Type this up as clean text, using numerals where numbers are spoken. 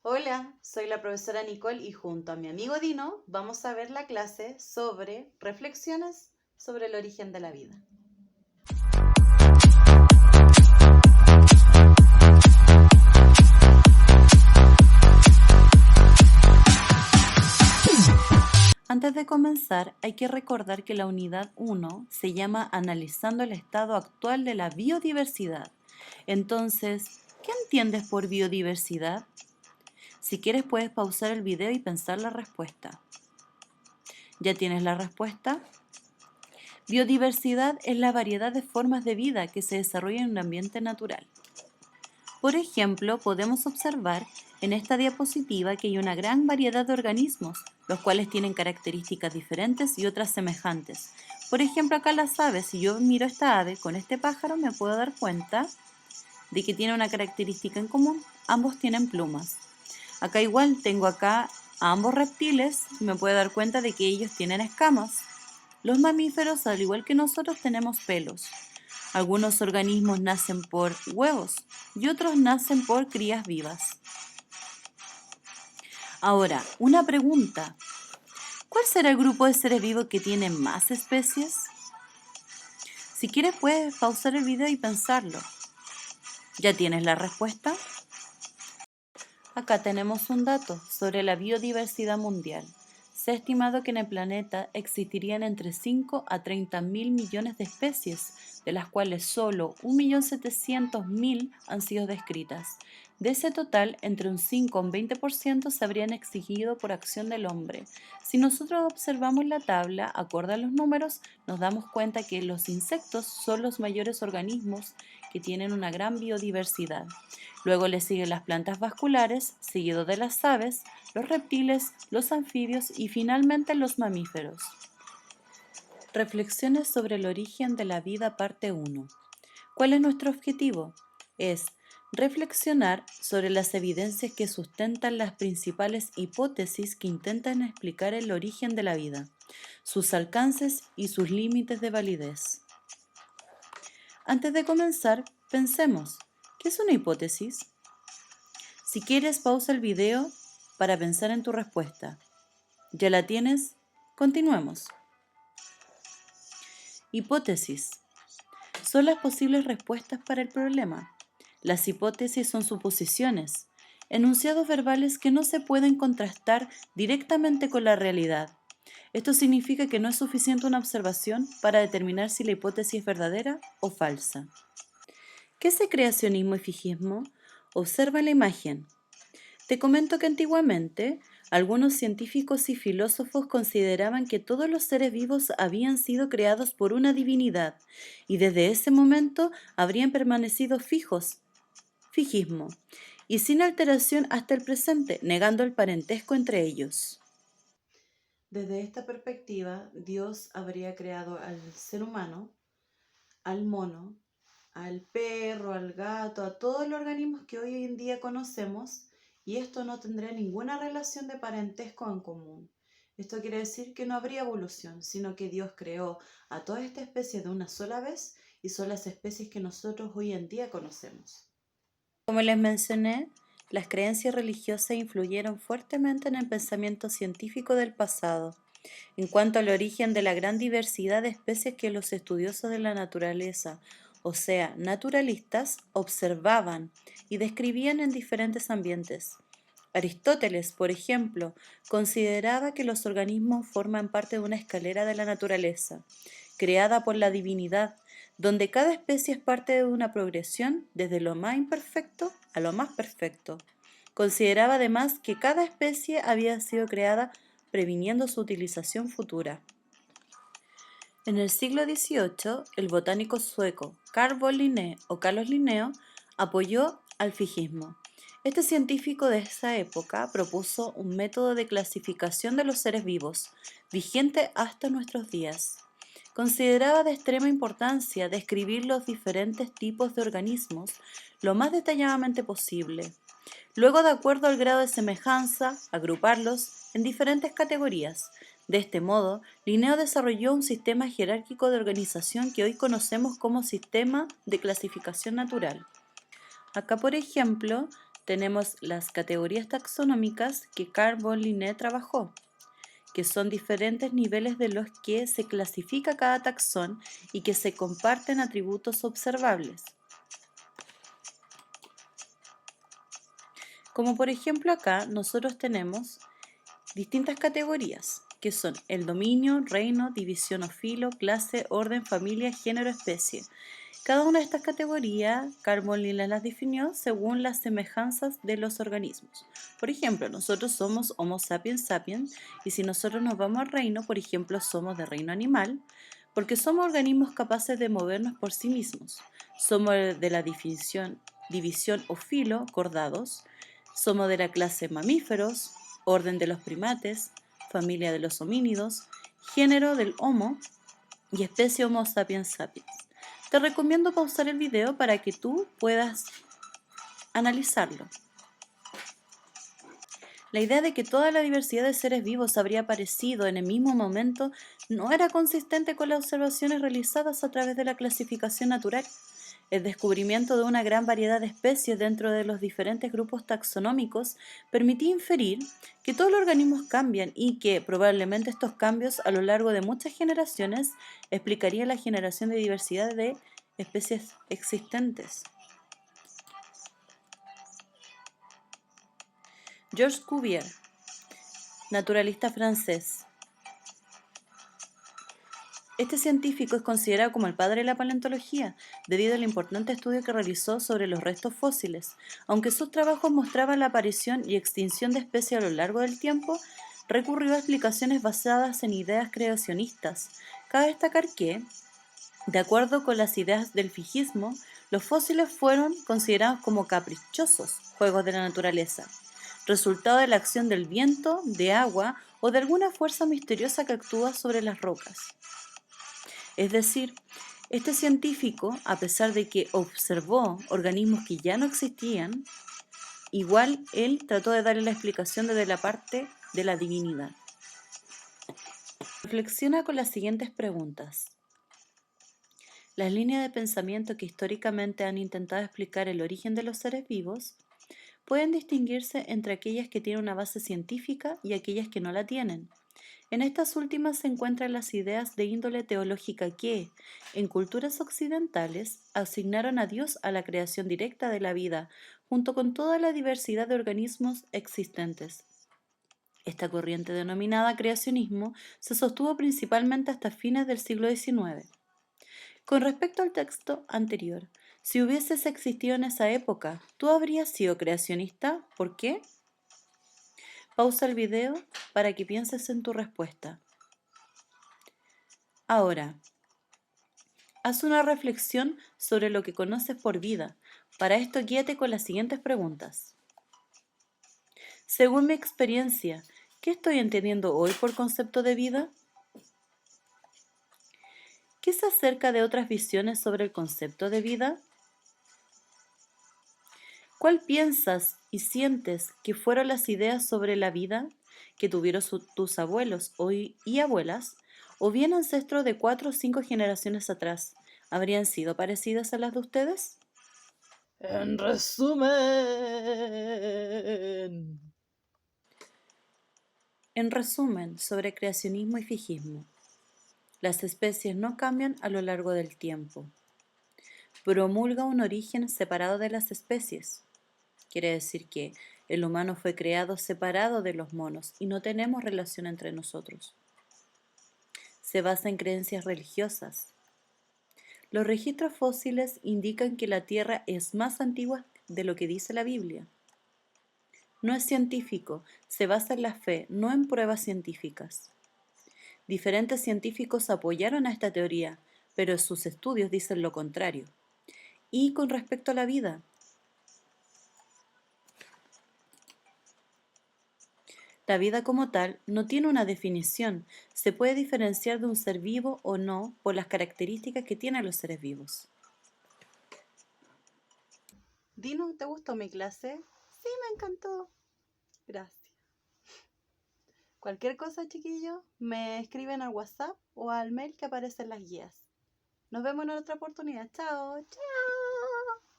Hola, soy la profesora Nicole y junto a mi amigo Dino vamos a ver la clase sobre reflexiones sobre el origen de la vida. Antes de comenzar, hay que recordar que la unidad 1 se llama Analizando el estado actual de la biodiversidad. Entonces, ¿qué entiendes por biodiversidad? Si quieres puedes pausar el video y pensar la respuesta. ¿Ya tienes la respuesta? Biodiversidad es la variedad de formas de vida que se desarrolla en un ambiente natural. Por ejemplo, podemos observar en esta diapositiva que hay una gran variedad de organismos, los cuales tienen características diferentes y otras semejantes. Por ejemplo, acá las aves, si yo miro esta ave con este pájaro, me puedo dar cuenta de que tiene una característica en común. Ambos tienen plumas. Acá igual tengo acá a ambos reptiles y me puedo dar cuenta de que ellos tienen escamas. Los mamíferos, al igual que nosotros, tenemos pelos. Algunos organismos nacen por huevos y otros nacen por crías vivas. Ahora, una pregunta. ¿Cuál será el grupo de seres vivos que tiene más especies? Si quieres puedes pausar el video y pensarlo. ¿Ya tienes la respuesta? Acá tenemos un dato sobre la biodiversidad mundial. Se ha estimado que en el planeta existirían entre 5 a 30.000 millones de especies, de las cuales solo 1.700.000 han sido descritas. De ese total, entre un 5 y un 20% se habrían extinguido por acción del hombre. Si nosotros observamos la tabla, acorde a los números, nos damos cuenta que los insectos son los mayores organismos que tienen una gran biodiversidad. Luego le siguen las plantas vasculares, seguido de las aves, los reptiles, los anfibios y finalmente los mamíferos. Reflexiones sobre el origen de la vida, parte 1. ¿Cuál es nuestro objetivo? Es reflexionar sobre las evidencias que sustentan las principales hipótesis que intentan explicar el origen de la vida, sus alcances y sus límites de validez. Antes de comenzar, pensemos, ¿qué es una hipótesis? Si quieres, pausa el video para pensar en tu respuesta. ¿Ya la tienes? Continuemos. Hipótesis. Son las posibles respuestas para el problema. Las hipótesis son suposiciones, enunciados verbales que no se pueden contrastar directamente con la realidad. Esto significa que no es suficiente una observación para determinar si la hipótesis es verdadera o falsa. ¿Qué es el creacionismo y fijismo? Observa la imagen. Te comento que antiguamente algunos científicos y filósofos consideraban que todos los seres vivos habían sido creados por una divinidad y desde ese momento habrían permanecido fijos, fijismo, y sin alteración hasta el presente, negando el parentesco entre ellos. Desde esta perspectiva, Dios habría creado al ser humano, al mono, al perro, al gato, a todos los organismos que hoy en día conocemos, y esto no tendría ninguna relación de parentesco en común. Esto quiere decir que no habría evolución, sino que Dios creó a toda esta especie de una sola vez y son las especies que nosotros hoy en día conocemos. Como les mencioné, las creencias religiosas influyeron fuertemente en el pensamiento científico del pasado, en cuanto al origen de la gran diversidad de especies que los estudiosos de la naturaleza, o sea, naturalistas, observaban y describían en diferentes ambientes. Aristóteles, por ejemplo, consideraba que los organismos forman parte de una escalera de la naturaleza, creada por la divinidad, donde cada especie es parte de una progresión desde lo más imperfecto a lo más perfecto. Consideraba además que cada especie había sido creada previniendo su utilización futura. En el siglo XVIII, el botánico sueco Carl von Linné o Carlos Linneo apoyó al fijismo. Este científico de esa época propuso un método de clasificación de los seres vivos, vigente hasta nuestros días. Consideraba de extrema importancia describir los diferentes tipos de organismos lo más detalladamente posible. Luego, de acuerdo al grado de semejanza, agruparlos en diferentes categorías. De este modo, Linneo desarrolló un sistema jerárquico de organización que hoy conocemos como sistema de clasificación natural. Acá, por ejemplo, tenemos las categorías taxonómicas que Carl von Linné trabajó, que son diferentes niveles de los que se clasifica cada taxón y que se comparten atributos observables. Como por ejemplo acá nosotros tenemos distintas categorías, que son el dominio, reino, división o filo, clase, orden, familia, género, especie. Cada una de estas categorías, Carl von Linné las definió según las semejanzas de los organismos. Por ejemplo, nosotros somos Homo sapiens sapiens, y si nosotros nos vamos al reino, por ejemplo, somos de reino animal, porque somos organismos capaces de movernos por sí mismos. Somos de la división o filo, cordados. Somos de la clase mamíferos, orden de los primates, familia de los homínidos, género del Homo y especie Homo sapiens sapiens. Te recomiendo pausar el video para que tú puedas analizarlo. La idea de que toda la diversidad de seres vivos habría aparecido en el mismo momento no era consistente con las observaciones realizadas a través de la clasificación natural. El descubrimiento de una gran variedad de especies dentro de los diferentes grupos taxonómicos permitía inferir que todos los organismos cambian y que probablemente estos cambios a lo largo de muchas generaciones explicarían la generación de diversidad de especies existentes. Georges Cuvier, naturalista francés. Este científico es considerado como el padre de la paleontología, debido al importante estudio que realizó sobre los restos fósiles. Aunque sus trabajos mostraban la aparición y extinción de especies a lo largo del tiempo, recurrió a explicaciones basadas en ideas creacionistas. Cabe destacar que, de acuerdo con las ideas del fijismo, los fósiles fueron considerados como caprichosos juegos de la naturaleza, resultado de la acción del viento, de agua o de alguna fuerza misteriosa que actúa sobre las rocas. Es decir, este científico, a pesar de que observó organismos que ya no existían, igual él trató de darle la explicación desde la parte de la divinidad. Reflexiona con las siguientes preguntas. Las líneas de pensamiento que históricamente han intentado explicar el origen de los seres vivos pueden distinguirse entre aquellas que tienen una base científica y aquellas que no la tienen. En estas últimas se encuentran las ideas de índole teológica que, en culturas occidentales, asignaron a Dios a la creación directa de la vida, junto con toda la diversidad de organismos existentes. Esta corriente denominada creacionismo se sostuvo principalmente hasta fines del siglo XIX. Con respecto al texto anterior, si hubieses existido en esa época, ¿tú habrías sido creacionista? ¿Por qué? Pausa el video para que pienses en tu respuesta. Ahora, haz una reflexión sobre lo que conoces por vida. Para esto, guíate con las siguientes preguntas. Según mi experiencia, ¿qué estoy entendiendo hoy por concepto de vida? ¿Qué se acerca de otras visiones sobre el concepto de vida? ¿Cuál piensas y sientes que fueron las ideas sobre la vida que tuvieron tus abuelos y abuelas, o bien ancestros de 4 o 5 generaciones atrás? ¿Habrían sido parecidas a las de ustedes? En resumen, sobre creacionismo y fijismo. Las especies no cambian a lo largo del tiempo. Promulga un origen separado de las especies. Quiere decir que el humano fue creado separado de los monos y no tenemos relación entre nosotros. Se basa en creencias religiosas. Los registros fósiles indican que la Tierra es más antigua de lo que dice la Biblia. No es científico, se basa en la fe, no en pruebas científicas. Diferentes científicos apoyaron a esta teoría, pero sus estudios dicen lo contrario. Y con respecto a la vida, la vida como tal no tiene una definición, se puede diferenciar de un ser vivo o no por las características que tienen los seres vivos. Dino, ¿te gustó mi clase? Sí, me encantó. Gracias. Cualquier cosa, chiquillos, me escriben al WhatsApp o al mail que aparece en las guías. Nos vemos en otra oportunidad. Chao, chao.